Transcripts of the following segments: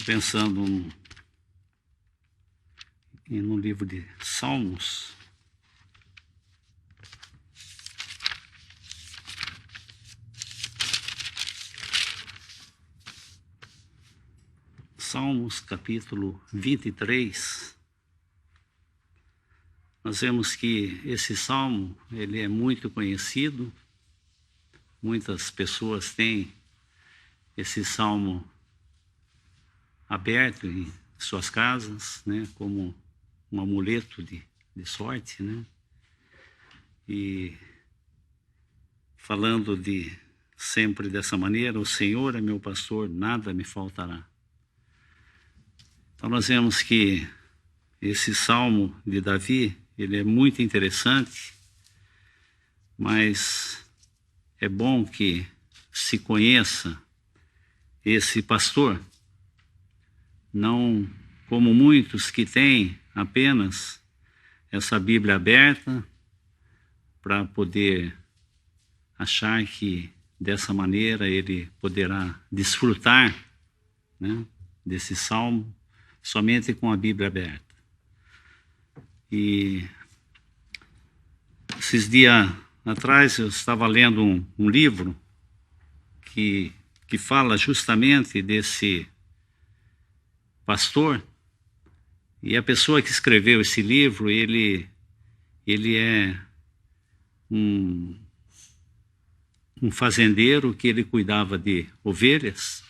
pensando no livro de Salmos. Salmos, capítulo 23. Nós vemos que esse salmo, ele é muito conhecido. Muitas pessoas têm esse salmo aberto em suas casas, né, como um amuleto de sorte, né? E falando sempre dessa maneira, o Senhor é meu pastor, nada me faltará. Então nós vemos que esse salmo de Davi, ele é muito interessante, mas é bom que se conheça esse pastor, não como muitos que têm apenas essa Bíblia aberta para poder achar que dessa maneira ele poderá desfrutar, né, desse salmo somente com a Bíblia aberta. E esses dias atrás eu estava lendo um livro que fala justamente desse pastor, e a pessoa que escreveu esse livro, ele é um fazendeiro que ele cuidava de ovelhas.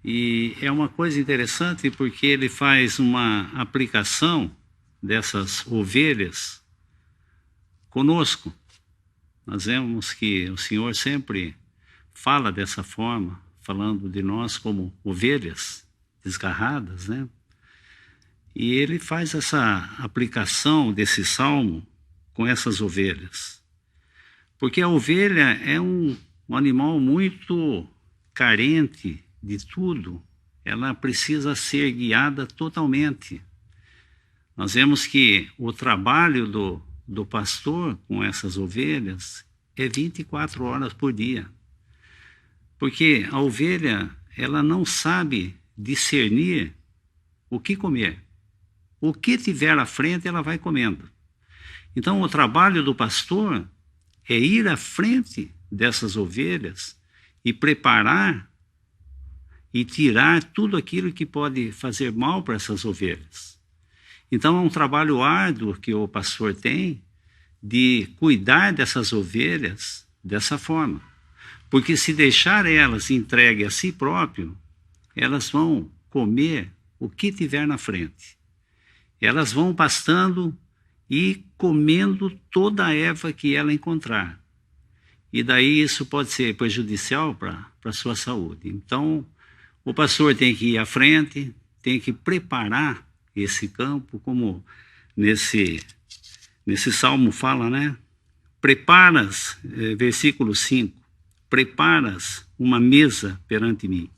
E é uma coisa interessante porque ele faz uma aplicação dessas ovelhas conosco. Nós vemos que o Senhor sempre fala dessa forma, falando de nós como ovelhas desgarradas, né? E ele faz essa aplicação desse salmo com essas ovelhas. Porque a ovelha é um animal muito carente de tudo, ela precisa ser guiada totalmente. Nós vemos que o trabalho do pastor com essas ovelhas é 24 horas por dia. Porque a ovelha, ela não sabe discernir o que comer. O que tiver à frente, ela vai comendo. Então, o trabalho do pastor é ir à frente dessas ovelhas e preparar e tirar tudo aquilo que pode fazer mal para essas ovelhas. Então, é um trabalho árduo que o pastor tem de cuidar dessas ovelhas dessa forma. Porque se deixar elas entregues a si próprio, elas vão comer o que tiver na frente. Elas vão pastando e comendo toda a erva que ela encontrar. E daí isso pode ser prejudicial para a sua saúde. Então, o pastor tem que ir à frente, tem que preparar esse campo, como nesse salmo fala, né? Preparas, versículo 5, preparas uma mesa perante mim.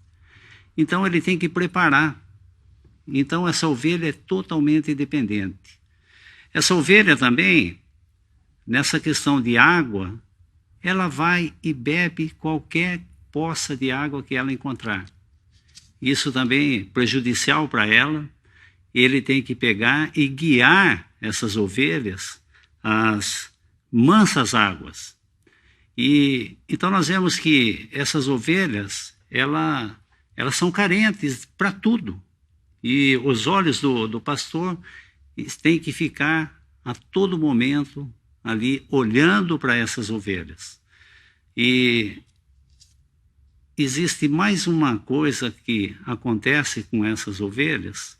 Então ele tem que preparar. Então essa ovelha é totalmente dependente. Essa ovelha também, nessa questão de água, ela vai e bebe qualquer poça de água que ela encontrar. Isso também é prejudicial para ela. Ele tem que pegar e guiar essas ovelhas às mansas águas. E então nós vemos que essas ovelhas, elas são carentes para tudo. E os olhos do pastor têm que ficar a todo momento ali olhando para essas ovelhas. E existe mais uma coisa que acontece com essas ovelhas.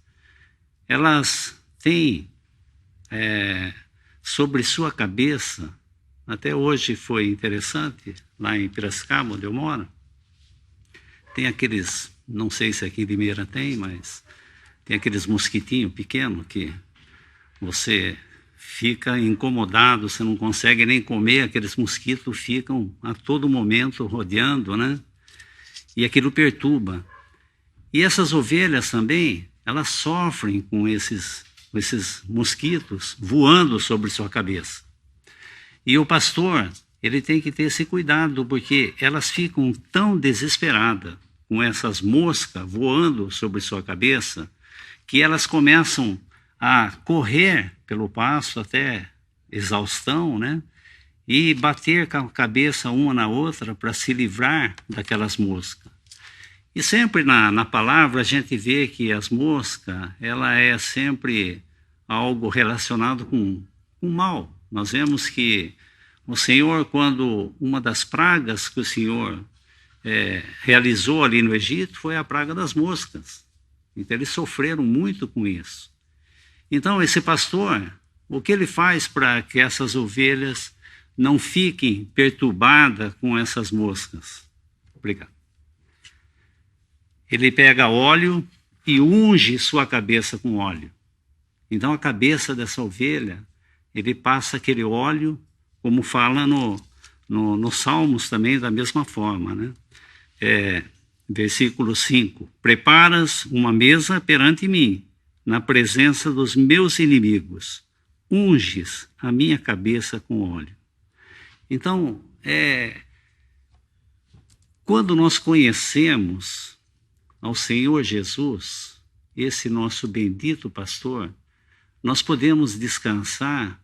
Elas têm sobre sua cabeça, até hoje foi interessante, lá em Piracicaba, onde eu moro, tem aqueles, não sei se aqui em Limeira tem, mas tem aqueles mosquitinhos pequenos que você fica incomodado, você não consegue nem comer, aqueles mosquitos ficam a todo momento rodeando, né? E aquilo perturba. E essas ovelhas também, elas sofrem com esses mosquitos voando sobre sua cabeça. E o pastor, ele tem que ter esse cuidado, porque elas ficam tão desesperadas com essas moscas voando sobre sua cabeça, que elas começam a correr pelo pasto até exaustão, né? E bater com a cabeça uma na outra para se livrar daquelas moscas. E sempre na palavra a gente vê que as moscas, ela é sempre algo relacionado com mal. Nós vemos que o Senhor, quando uma das pragas que o Senhor realizou ali no Egito, foi a praga das moscas. Então eles sofreram muito com isso. Então esse pastor, o que ele faz para que essas ovelhas não fiquem perturbadas com essas moscas? Obrigado. Ele pega óleo e unge sua cabeça com óleo. Então a cabeça dessa ovelha, ele passa aquele óleo, como fala no Salmos também, da mesma forma, né? Versículo 5. Preparas uma mesa perante mim, na presença dos meus inimigos. Unges a minha cabeça com óleo. Então, quando nós conhecemos ao Senhor Jesus, esse nosso bendito pastor, nós podemos descansar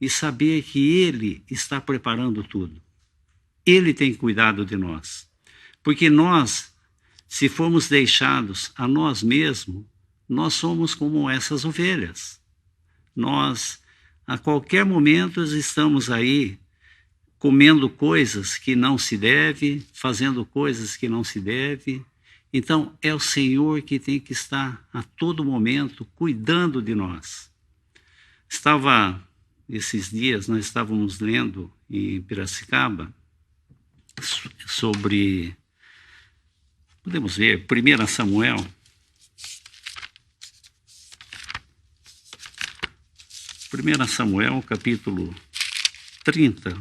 e saber que Ele está preparando tudo. Ele tem cuidado de nós. Porque nós, se formos deixados a nós mesmos, nós somos como essas ovelhas. Nós, a qualquer momento, estamos aí comendo coisas que não se deve, fazendo coisas que não se deve. Então, é o Senhor que tem que estar a todo momento cuidando de nós. Esses dias, nós estávamos lendo em Piracicaba sobre, podemos ver, 1 Samuel. 1 Samuel, capítulo 30.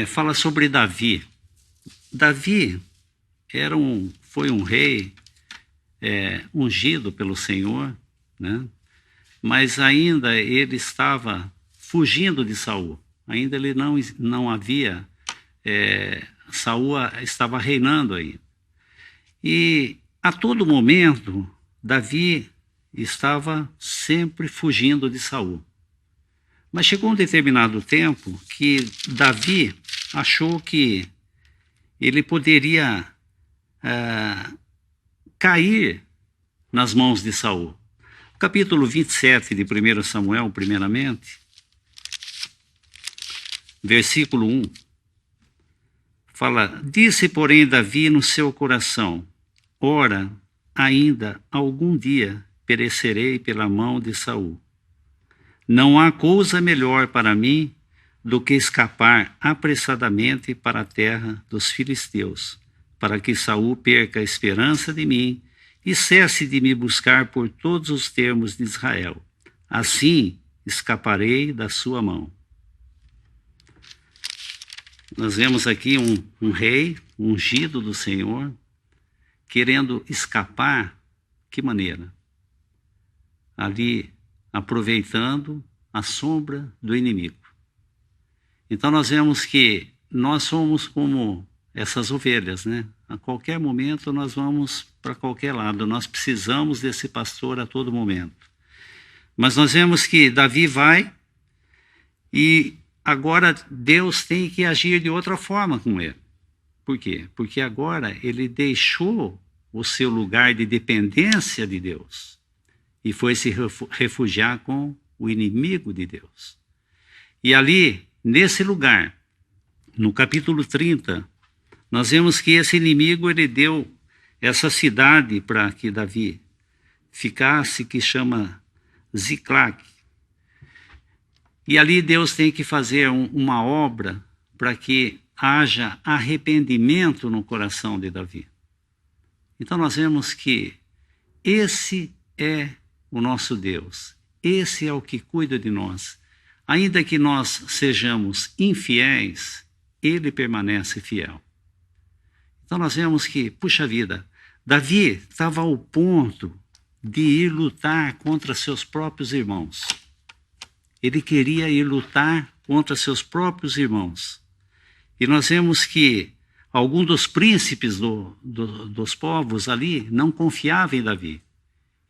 Fala sobre Davi. Davi foi um rei ungido pelo Senhor, né? Mas ainda ele estava fugindo de Saul. Ainda ele não havia, Saul estava reinando ainda. E a todo momento, Davi estava sempre fugindo de Saul. Mas chegou um determinado tempo que Davi achou que ele poderia cair nas mãos de Saul. Capítulo 27 de 1 Samuel, primeiramente, versículo 1, fala: Disse, porém, Davi no seu coração: Ora, ainda algum dia perecerei pela mão de Saul. Não há coisa melhor para mim do que escapar apressadamente para a terra dos filisteus, para que Saul perca a esperança de mim e cesse de me buscar por todos os termos de Israel. Assim escaparei da sua mão. Nós vemos aqui um rei ungido do Senhor, querendo escapar. Que maneira? Ali, aproveitando a sombra do inimigo. Então nós vemos que nós somos como essas ovelhas, né? A qualquer momento nós vamos para qualquer lado, nós precisamos desse pastor a todo momento. Mas nós vemos que Davi vai e agora Deus tem que agir de outra forma com ele. Por quê? Porque agora ele deixou o seu lugar de dependência de Deus e foi se refugiar com o inimigo de Deus. E ali, nesse lugar, no capítulo 30, nós vemos que esse inimigo, ele deu essa cidade para que Davi ficasse, que chama Ziclague. E ali Deus tem que fazer uma obra para que haja arrependimento no coração de Davi. Então nós vemos que esse é o nosso Deus, esse é o que cuida de nós. Ainda que nós sejamos infiéis, Ele permanece fiel. Então nós vemos que, puxa vida, Davi estava ao ponto de ir lutar contra seus próprios irmãos. Ele queria ir lutar contra seus próprios irmãos. E nós vemos que alguns dos príncipes dos povos ali não confiavam em Davi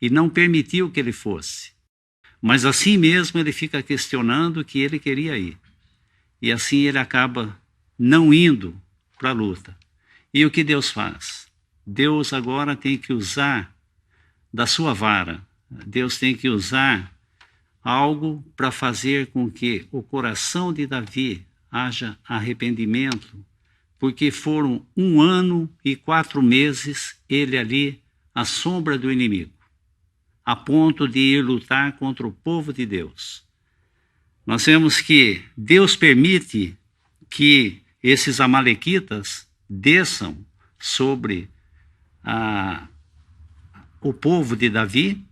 e não permitiu que ele fosse. Mas assim mesmo ele fica questionando que ele queria ir. E assim ele acaba não indo para a luta. E o que Deus faz? Deus agora tem que usar da sua vara. Deus tem que usar algo para fazer com que o coração de Davi haja arrependimento, porque foram 1 ano e 4 meses ele ali à sombra do inimigo, a ponto de ir lutar contra o povo de Deus. Nós vemos que Deus permite que esses amalequitas desçam sobre o povo de Davi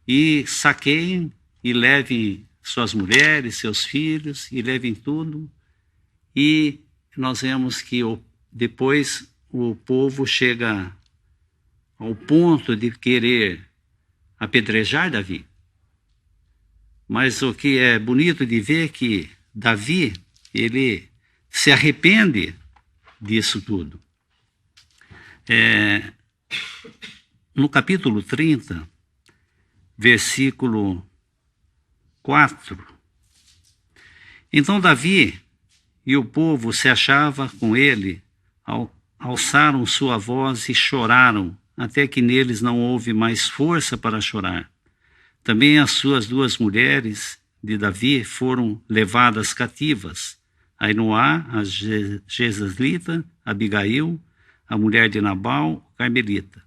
e saqueiem e levem suas mulheres, seus filhos, e levem tudo. E nós vemos que depois o povo chega ao ponto de querer apedrejar Davi. Mas o que é bonito de ver é que Davi, ele se arrepende disso tudo. No capítulo 30, versículo 4. Então Davi e o povo se achava com ele, alçaram sua voz e choraram, até que neles não houve mais força para chorar. Também as suas 2 mulheres de Davi foram levadas cativas, Ainoá, a Jezreelita, Abigail, a mulher de Nabal, Carmelita.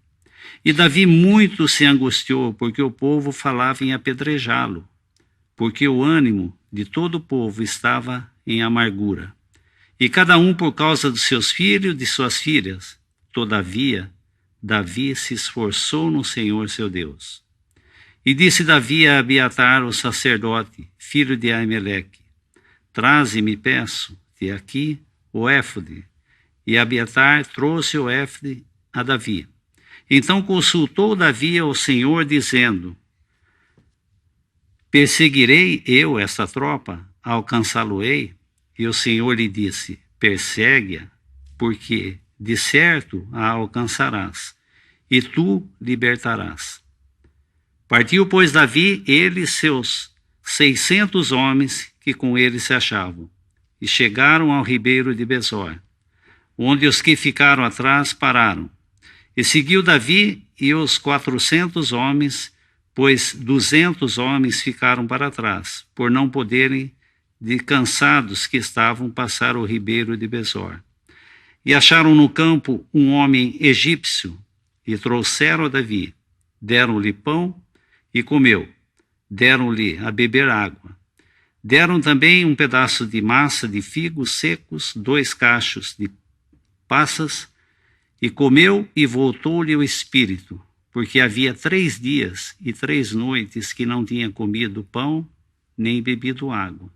E Davi muito se angustiou, porque o povo falava em apedrejá-lo, porque o ânimo de todo o povo estava em amargura. E cada um por causa dos seus filhos e de suas filhas. Todavia, Davi se esforçou no Senhor seu Deus. E disse Davi a Abiatar, o sacerdote, filho de Aimeleque: Traze-me, peço-te aqui o éfode. E Abiatar trouxe o éfode a Davi. Então consultou Davi ao Senhor, dizendo: Perseguirei eu esta tropa? Alcançá-lo-ei? E o Senhor lhe disse: Persegue-a, porque de certo a alcançarás, e tu libertarás. Partiu, pois, Davi, ele e seus 600 homens que com ele se achavam, e chegaram ao ribeiro de Besor, onde os que ficaram atrás pararam. E seguiu Davi e os 400 homens, pois 200 homens ficaram para trás, por não poderem, de cansados que estavam, passar o ribeiro de Besor. E acharam no campo um homem egípcio, e trouxeram a Davi. Deram-lhe pão e comeu. Deram-lhe a beber água. Deram também um pedaço de massa de figos secos, 2 cachos de passas, e comeu, e voltou-lhe o espírito, porque havia 3 dias e 3 noites que não tinha comido pão, nem bebido água.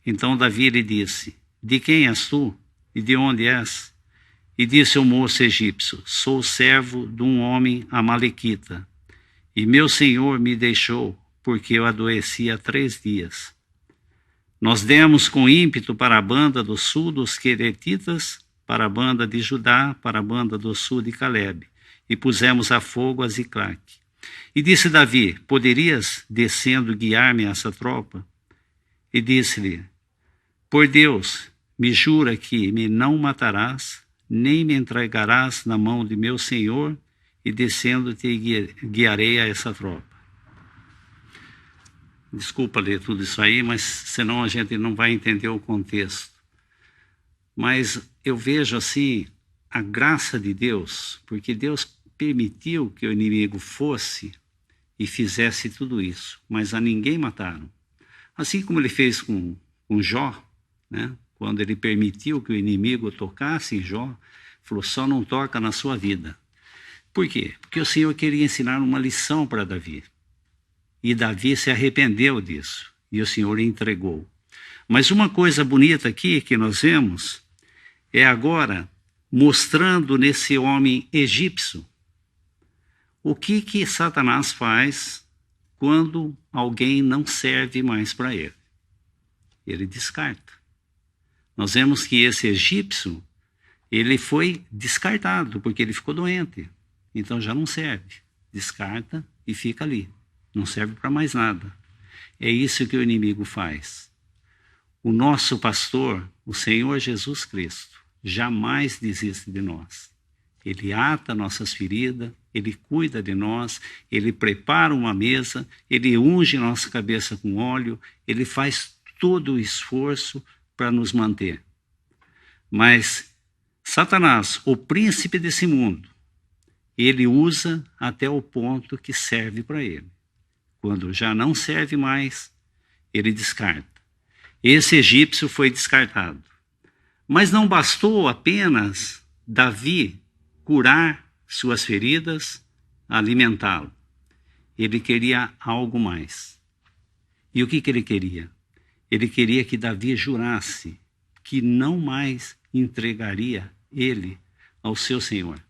Então Davi lhe disse: De quem és tu? E de onde és? E disse o moço egípcio: Sou servo de um homem amalequita, e meu senhor me deixou, porque eu adoeci há 3 dias. Nós demos com ímpeto para a banda do sul dos Queretitas, para a banda de Judá, para a banda do sul de Calebe, e pusemos a fogo a Ziclague. E disse Davi: Poderias, descendo, guiar-me a essa tropa? E disse-lhe: Por Deus, me jura que me não matarás, nem me entregarás na mão de meu senhor, e descendo te guiarei a essa tropa. Desculpa ler tudo isso aí, mas senão a gente não vai entender o contexto. Mas eu vejo assim a graça de Deus, porque Deus permitiu que o inimigo fosse e fizesse tudo isso, mas a ninguém mataram. Assim como ele fez com Jó, né? Quando ele permitiu que o inimigo tocasse em Jó, falou: só não toca na sua vida. Por quê? Porque o Senhor queria ensinar uma lição para Davi. E Davi se arrependeu disso, e o Senhor lhe entregou. Mas uma coisa bonita aqui que nós vemos é agora mostrando nesse homem egípcio o que Satanás faz quando alguém não serve mais para ele. Ele descarta. nós vemos que esse egípcio, ele foi descartado, porque ele ficou doente. Então já não serve. Descarta e fica ali. Não serve para mais nada. É isso que o inimigo faz. O nosso pastor, o Senhor Jesus Cristo, jamais desiste de nós. Ele ata nossas feridas, ele cuida de nós, ele prepara uma mesa, ele unge nossa cabeça com óleo, ele faz todo o esforço para nos manter. Mas Satanás, o príncipe desse mundo, ele usa até o ponto que serve para ele. Quando já não serve mais, ele descarta. Esse egípcio foi descartado. Mas não bastou apenas Davi curar suas feridas, alimentá-lo. Ele queria algo mais. E o que ele queria? Ele queria que Davi jurasse que não mais entregaria ele ao seu Senhor.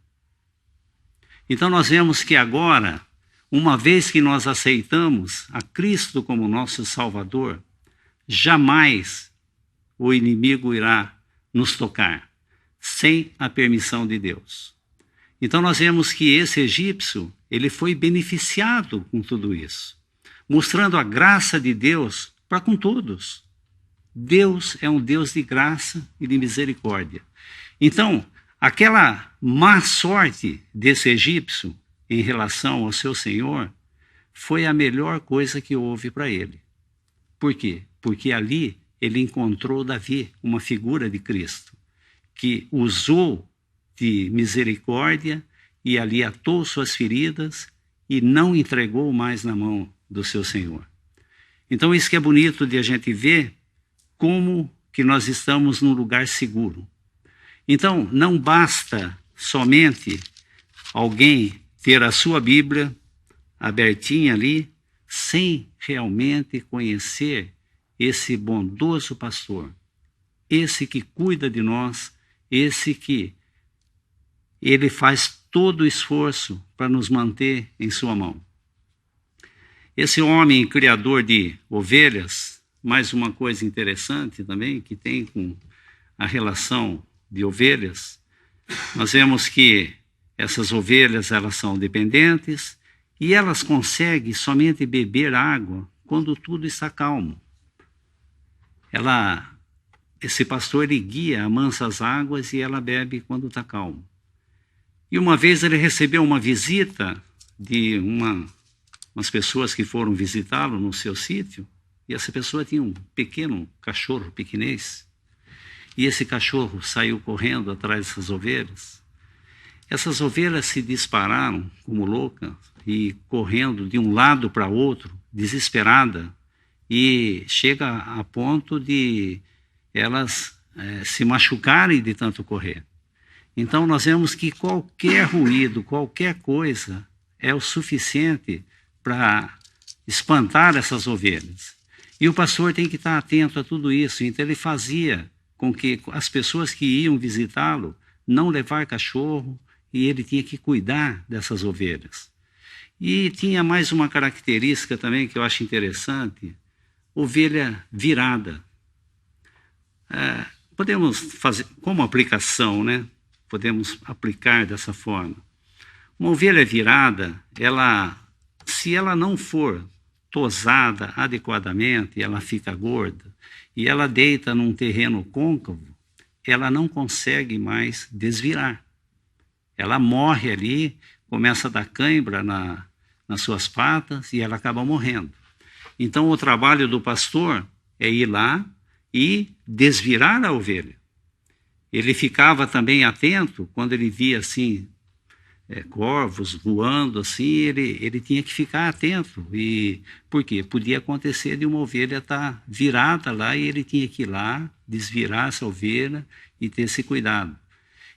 Então nós vemos que agora, uma vez que nós aceitamos a Cristo como nosso Salvador, jamais o inimigo irá nos tocar sem a permissão de Deus. Então nós vemos que esse egípcio, ele foi beneficiado com tudo isso, mostrando a graça de Deus para com todos. Deus é um Deus de graça e de misericórdia. Então, aquela má sorte desse egípcio em relação ao seu Senhor foi a melhor coisa que houve para ele. Por quê? Porque ali ele encontrou Davi, uma figura de Cristo, que usou de misericórdia e ali atou suas feridas e não entregou mais na mão do seu Senhor. Então isso que é bonito de a gente ver, como que nós estamos num lugar seguro. Então não basta somente alguém ter a sua Bíblia abertinha ali, sem realmente conhecer esse bondoso pastor, esse que cuida de nós, esse que ele faz todo o esforço para nos manter em sua mão. Esse homem criador de ovelhas, mais uma coisa interessante também, que tem com a relação de ovelhas, nós vemos que essas ovelhas, elas são dependentes e elas conseguem somente beber água quando tudo está calmo. Esse pastor, ele guia, amansa as águas e ela bebe quando está calmo. E uma vez ele recebeu uma visita de umas pessoas que foram visitá-lo no seu sítio, e essa pessoa tinha um pequeno cachorro pequenês, e esse cachorro saiu correndo atrás dessas ovelhas. Essas ovelhas se dispararam como loucas e correndo de um lado para outro, desesperada, e chega a ponto de elas se machucarem de tanto correr. Então nós vemos que qualquer ruído, qualquer coisa é o suficiente para espantar essas ovelhas. E o pastor tem que estar atento a tudo isso. Então ele fazia com que as pessoas que iam visitá-lo não levar cachorro, e ele tinha que cuidar dessas ovelhas. E tinha mais uma característica também que eu acho interessante: ovelha virada. Podemos fazer como aplicação, né? Podemos aplicar dessa forma. Uma ovelha virada, se ela não for tosada adequadamente, ela fica gorda, e ela deita num terreno côncavo, ela não consegue mais desvirar. Ela morre ali, começa a dar cãibra nas suas patas e ela acaba morrendo. Então o trabalho do pastor é ir lá e desvirar a ovelha. Ele ficava também atento quando ele via assim corvos voando assim, ele tinha que ficar atento. E por quê? Podia acontecer de uma ovelha estar virada lá e ele tinha que ir lá, desvirar essa ovelha e ter esse cuidado.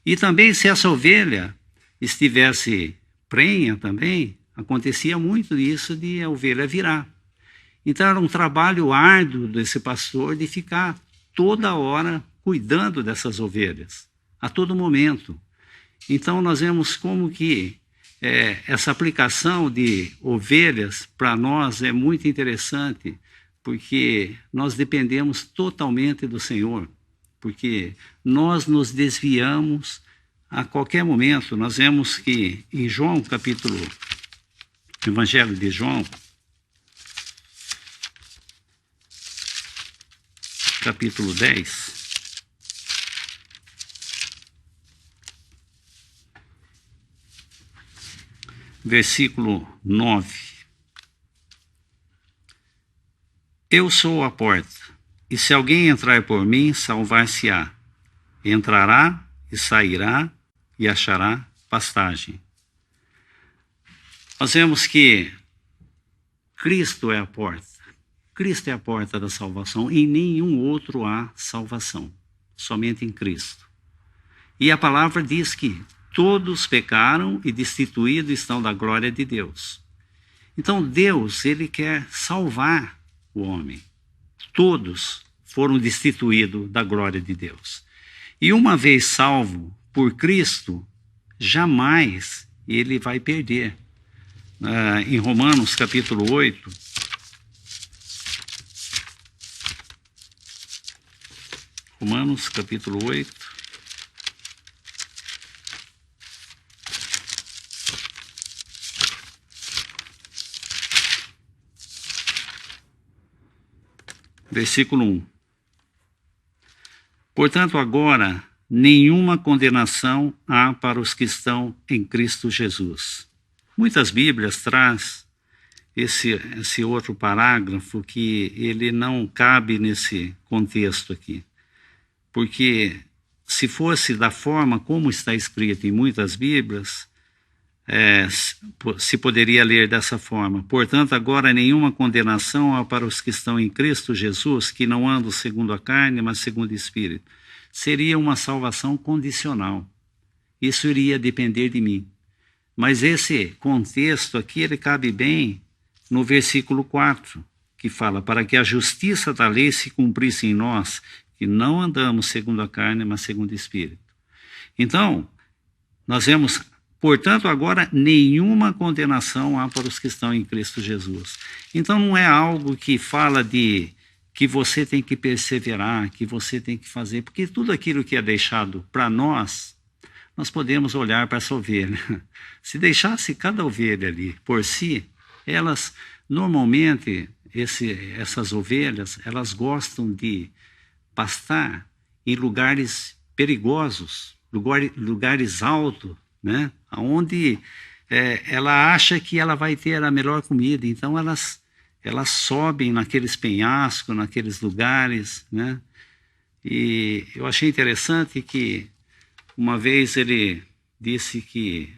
E também se essa ovelha estivesse prenha também, acontecia muito isso de a ovelha virar. Então era um trabalho árduo desse pastor de ficar toda hora cuidando dessas ovelhas, a todo momento. Então nós vemos como que essa aplicação de ovelhas para nós é muito interessante, porque nós dependemos totalmente do Senhor. porque nós nos desviamos a qualquer momento. Nós vemos que em João, Evangelho de João, capítulo 10, versículo 9. Eu sou a porta, e se alguém entrar por mim, salvar-se-á. Entrará e sairá e achará pastagem. Nós vemos que Cristo é a porta. Cristo é a porta da salvação. Em nenhum outro há salvação, somente em Cristo. E a palavra diz que todos pecaram e destituídos estão da glória de Deus. Então Deus, ele quer salvar o homem. Todos foram destituídos da glória de Deus. E uma vez salvo por Cristo, jamais ele vai perder. Em Romanos capítulo 8, Romanos capítulo 8, versículo 1. Portanto, agora, nenhuma condenação há para os que estão em Cristo Jesus. Muitas Bíblias traz esse outro parágrafo que ele não cabe nesse contexto aqui. Porque se fosse da forma como está escrito em muitas Bíblias, se poderia ler dessa forma. Portanto, agora nenhuma condenação há para os que estão em Cristo Jesus, que não andam segundo a carne, mas segundo o Espírito. Seria uma salvação condicional. Isso iria depender de mim. Mas esse contexto aqui, ele cabe bem no versículo 4, que fala, para que a justiça da lei se cumprisse em nós, que não andamos segundo a carne, mas segundo o Espírito. Então, nós vemos, portanto, agora nenhuma condenação há para os que estão em Cristo Jesus. Então, não é algo que fala de que você tem que perseverar, que você tem que fazer, porque tudo aquilo que é deixado para nós podemos olhar para essa ovelha. Se deixasse cada ovelha ali por si, elas, normalmente, essas ovelhas, elas gostam de pastar em lugares perigosos, lugares altos, né? Onde ela acha que ela vai ter a melhor comida. Então, elas sobem naqueles penhascos, naqueles lugares, né? E eu achei interessante que uma vez ele disse que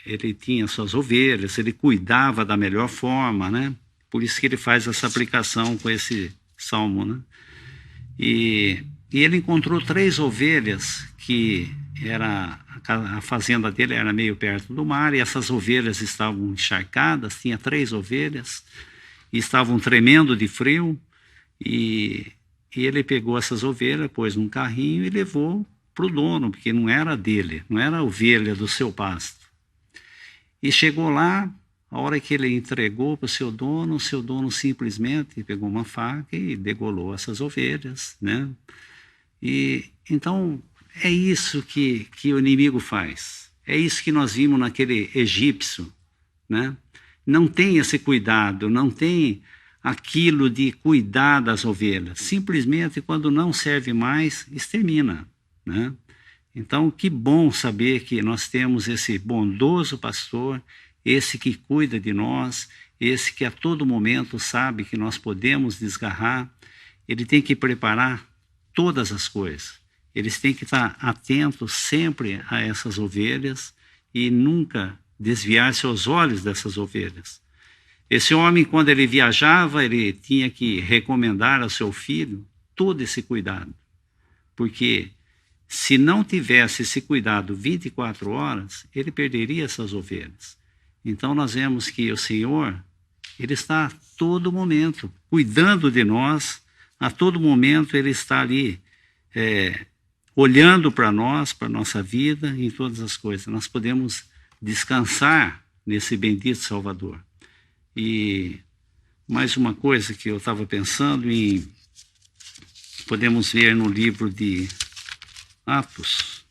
ele tinha suas ovelhas, ele cuidava da melhor forma, né? Por isso que ele faz essa aplicação com esse salmo, né? E ele encontrou 3 ovelhas que a fazenda dele era meio perto do mar, e essas ovelhas estavam encharcadas, tinha 3 ovelhas, e estavam tremendo de frio, e ele pegou essas ovelhas, pôs num carrinho e levou para o dono, porque não era dele, não era a ovelha do seu pasto. E chegou lá, a hora que ele entregou para o seu dono simplesmente pegou uma faca e degolou essas ovelhas, né? E então é isso que o inimigo faz. É isso que nós vimos naquele egípcio, né? Não tem esse cuidado, não tem aquilo de cuidar das ovelhas. Simplesmente, quando não serve mais, extermina, né? Então, que bom saber que nós temos esse bondoso pastor, esse que cuida de nós, esse que a todo momento sabe que nós podemos desgarrar. Ele tem que preparar todas as coisas. Eles têm que estar atentos sempre a essas ovelhas e nunca desviar seus olhos dessas ovelhas. Esse homem, quando ele viajava, ele tinha que recomendar ao seu filho todo esse cuidado, porque se não tivesse esse cuidado 24 horas, ele perderia essas ovelhas. Então nós vemos que o Senhor, ele está a todo momento cuidando de nós, a todo momento ele está ali olhando para nós, para a nossa vida, em todas as coisas. Nós podemos descansar nesse bendito Salvador. E mais uma coisa que eu estava pensando em, podemos ver no livro de Atos.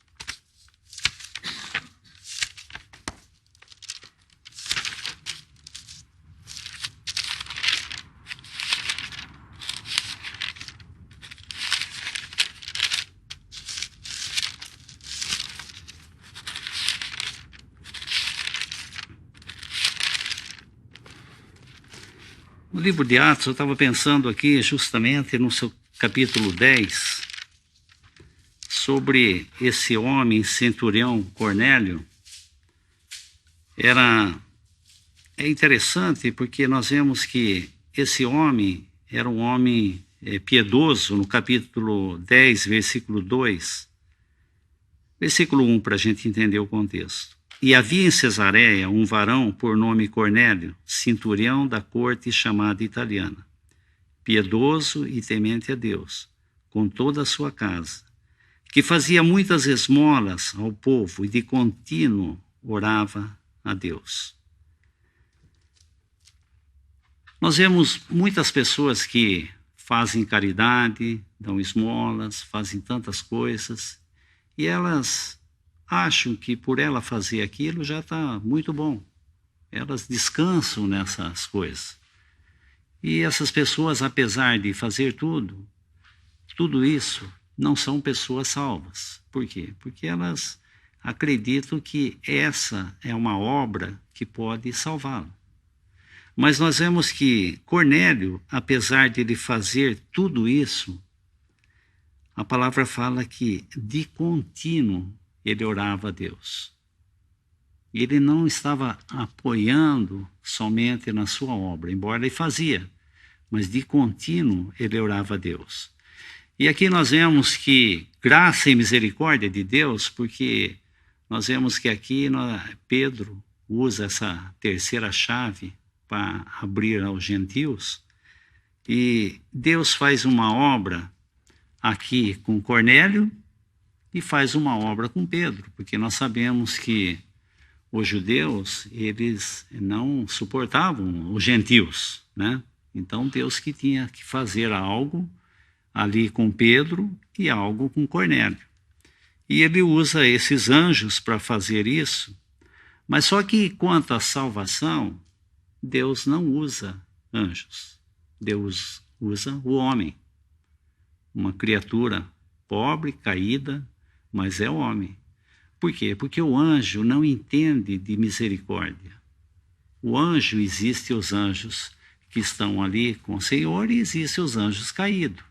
No livro de Atos, eu estava pensando aqui justamente no seu capítulo 10, sobre esse homem centurião Cornélio. É interessante porque nós vemos que esse homem era um homem piedoso, no capítulo 10, versículo 2, versículo 1, para a gente entender o contexto. E havia em Cesareia um varão por nome Cornélio, centurião da corte chamada italiana, piedoso e temente a Deus, com toda a sua casa, que fazia muitas esmolas ao povo e de contínuo orava a Deus. Nós vemos muitas pessoas que fazem caridade, dão esmolas, fazem tantas coisas, e elas acham que por ela fazer aquilo já está muito bom. Elas descansam nessas coisas. E essas pessoas, apesar de fazer tudo isso, não são pessoas salvas. Por quê? Porque elas acreditam que essa é uma obra que pode salvá-lo. Mas nós vemos que Cornélio, apesar de ele fazer tudo isso, a palavra fala que de contínuo ele orava a Deus. Ele não estava apoiando somente na sua obra, embora ele fazia, mas de contínuo ele orava a Deus. E aqui nós vemos que graça e misericórdia de Deus, porque nós vemos que aqui Pedro usa essa terceira chave para abrir aos gentios, e Deus faz uma obra aqui com Cornélio e faz uma obra com Pedro, porque nós sabemos que os judeus, eles não suportavam os gentios, né? Então Deus que tinha que fazer algo ali com Pedro e algo com Cornélio. E ele usa esses anjos para fazer isso, mas só que quanto à salvação, Deus não usa anjos. Deus usa o homem, uma criatura pobre, caída, mas é homem. Por quê? Porque o anjo não entende de misericórdia. O anjo, existe os anjos que estão ali com o Senhor e existem os anjos caídos.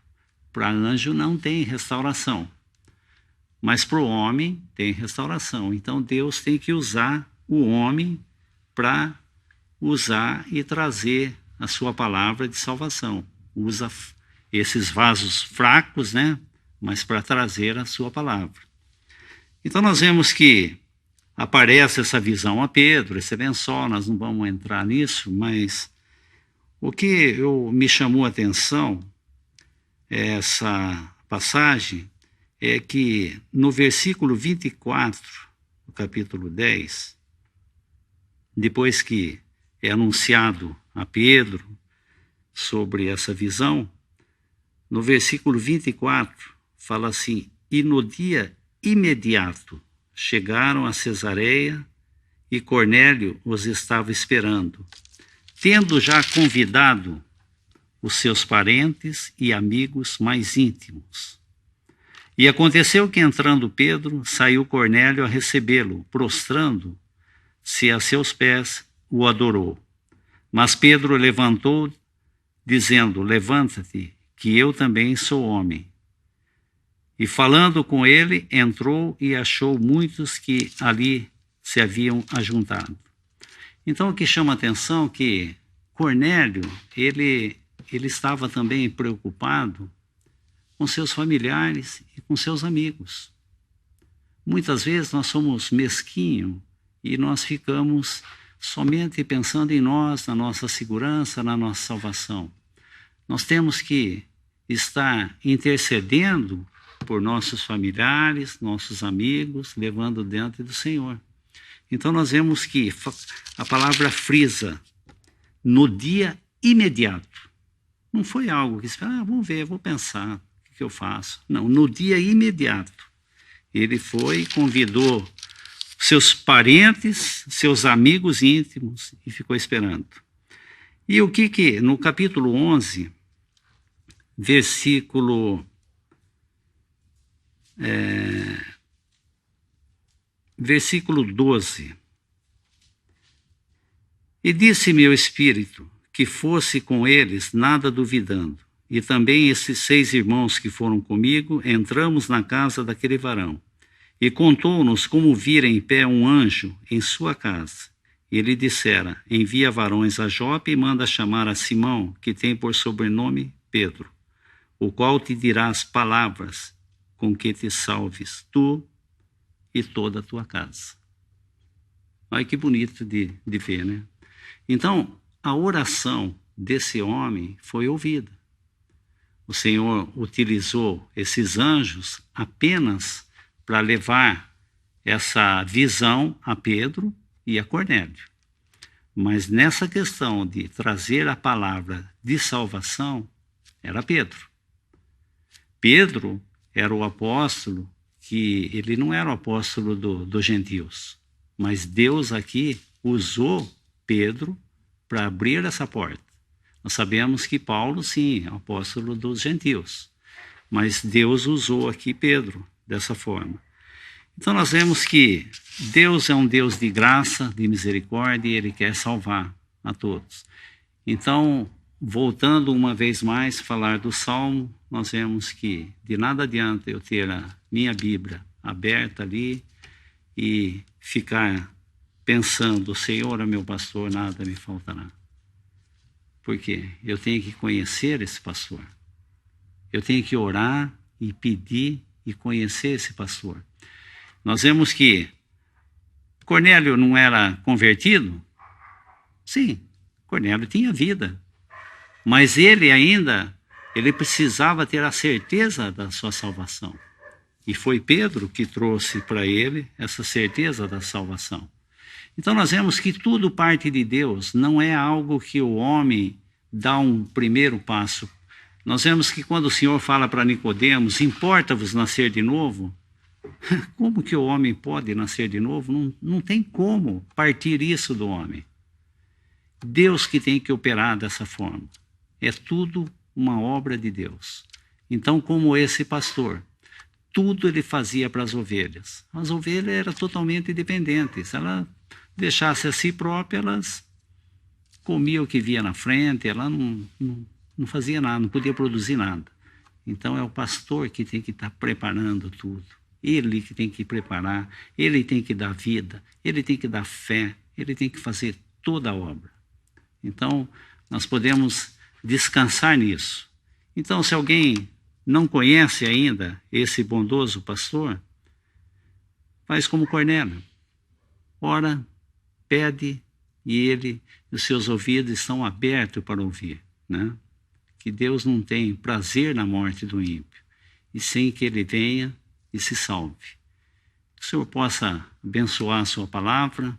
Para anjo não tem restauração, mas para o homem tem restauração. Então Deus tem que usar o homem para usar e trazer a sua palavra de salvação. Usa esses vasos fracos, né? Mas para trazer a sua palavra. Então nós vemos que aparece essa visão a Pedro, esse lençol, nós não vamos entrar nisso, mas o que me chamou a atenção, essa passagem, é que no versículo 24, do capítulo 10, depois que é anunciado a Pedro sobre essa visão, no versículo 24 fala assim: e no dia imediato chegaram a Cesareia e Cornélio os estava esperando, tendo já convidado os seus parentes e amigos mais íntimos. E aconteceu que, entrando Pedro, saiu Cornélio a recebê-lo, prostrando-se a seus pés, o adorou. Mas Pedro levantou, dizendo: levanta-te, que eu também sou homem. E falando com ele, entrou e achou muitos que ali se haviam ajuntado. Então, o que chama a atenção é que Cornélio, ele estava também preocupado com seus familiares e com seus amigos. Muitas vezes nós somos mesquinhos e nós ficamos somente pensando em nós, na nossa segurança, na nossa salvação. Nós temos que estar intercedendo por nossos familiares, nossos amigos, levando diante do Senhor. Então nós vemos que a palavra frisa no dia imediato. Não foi algo que vamos ver, vou pensar o que eu faço. Não, no dia imediato. Ele foi e convidou seus parentes, seus amigos íntimos e ficou esperando. E o que no capítulo 11, versículo 12. E disse meu espírito que fosse com eles, nada duvidando. E também esses 6 irmãos que foram comigo, entramos na casa daquele varão. E contou-nos como vira em pé um anjo em sua casa. E ele dissera: envia varões a Jope e manda chamar a Simão, que tem por sobrenome Pedro, o qual te dirá as palavras com que te salves, tu e toda a tua casa. Olha que bonito de ver, né? Então, a oração desse homem foi ouvida. O Senhor utilizou esses anjos apenas para levar essa visão a Pedro e a Cornélio. Mas nessa questão de trazer a palavra de salvação, era Pedro. Pedro era o apóstolo que ele não era o apóstolo dos gentios, mas Deus aqui usou Pedro para abrir essa porta. Nós sabemos que Paulo, sim, é o apóstolo dos gentios, mas Deus usou aqui Pedro dessa forma. Então nós vemos que Deus é um Deus de graça, de misericórdia, e Ele quer salvar a todos. Então, voltando uma vez mais a falar do Salmo, nós vemos que de nada adianta eu ter a minha Bíblia aberta ali e ficar pensando: o Senhor é meu pastor, nada me faltará. Porque eu tenho que conhecer esse pastor. Eu tenho que orar e pedir e conhecer esse pastor. Nós vemos que Cornélio não era convertido? Sim, Cornélio tinha vida. Mas ele precisava ter a certeza da sua salvação. E foi Pedro que trouxe para ele essa certeza da salvação. Então nós vemos que tudo parte de Deus, não é algo que o homem dá um primeiro passo. Nós vemos que quando o Senhor fala para Nicodemos: importa-vos nascer de novo? Como que o homem pode nascer de novo? Não tem como partir isso do homem. Deus que tem que operar dessa forma. É tudo uma obra de Deus. Então, como esse pastor, tudo ele fazia para as ovelhas. As ovelhas eram totalmente dependentes. Se ela deixasse a si própria, elas comiam o que via na frente, ela não fazia nada, não podia produzir nada. Então é o pastor que tem que estar preparando tudo. Ele que tem que preparar, ele tem que dar vida, ele tem que dar fé, ele tem que fazer toda a obra. Então, nós podemos descansar nisso. Então, se alguém não conhece ainda esse bondoso pastor, faz como Cornélio. Ora, pede, e os seus ouvidos estão abertos para ouvir, né? Que Deus não tem prazer na morte do ímpio, e sim que ele venha e se salve. Que o Senhor possa abençoar a sua palavra,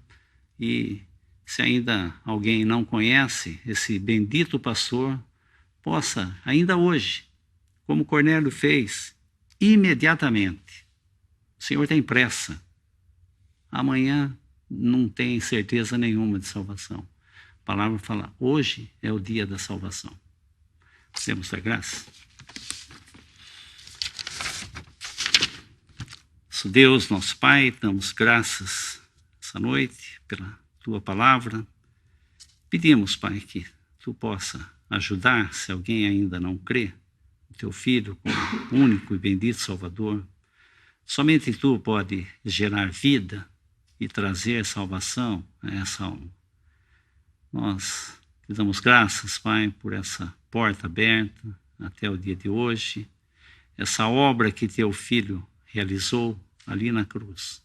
e se ainda alguém não conhece esse bendito pastor, possa, ainda hoje, como Cornélio fez, imediatamente. O Senhor tem pressa. Amanhã não tem certeza nenhuma de salvação. A palavra fala: hoje é o dia da salvação. Temos a graça. Deus, nosso Pai, damos graças essa noite pela Tua palavra. Pedimos, Pai, que Tu possa ajudar, se alguém ainda não crê, o Teu Filho como único e bendito Salvador. Somente Tu pode gerar vida e trazer salvação a essa alma. Nós te damos graças, Pai, por essa porta aberta até o dia de hoje, essa obra que Teu Filho realizou ali na cruz.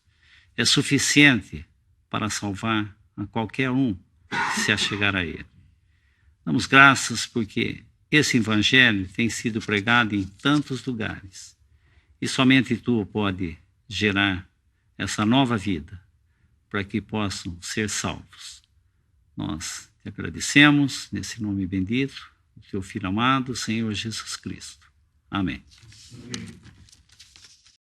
É suficiente para salvar a qualquer um que se achegar a Ele. Damos graças porque esse Evangelho tem sido pregado em tantos lugares e somente Tu pode gerar essa nova vida para que possam ser salvos. Nós te agradecemos nesse nome bendito, do Teu Filho amado, Senhor Jesus Cristo. Amém.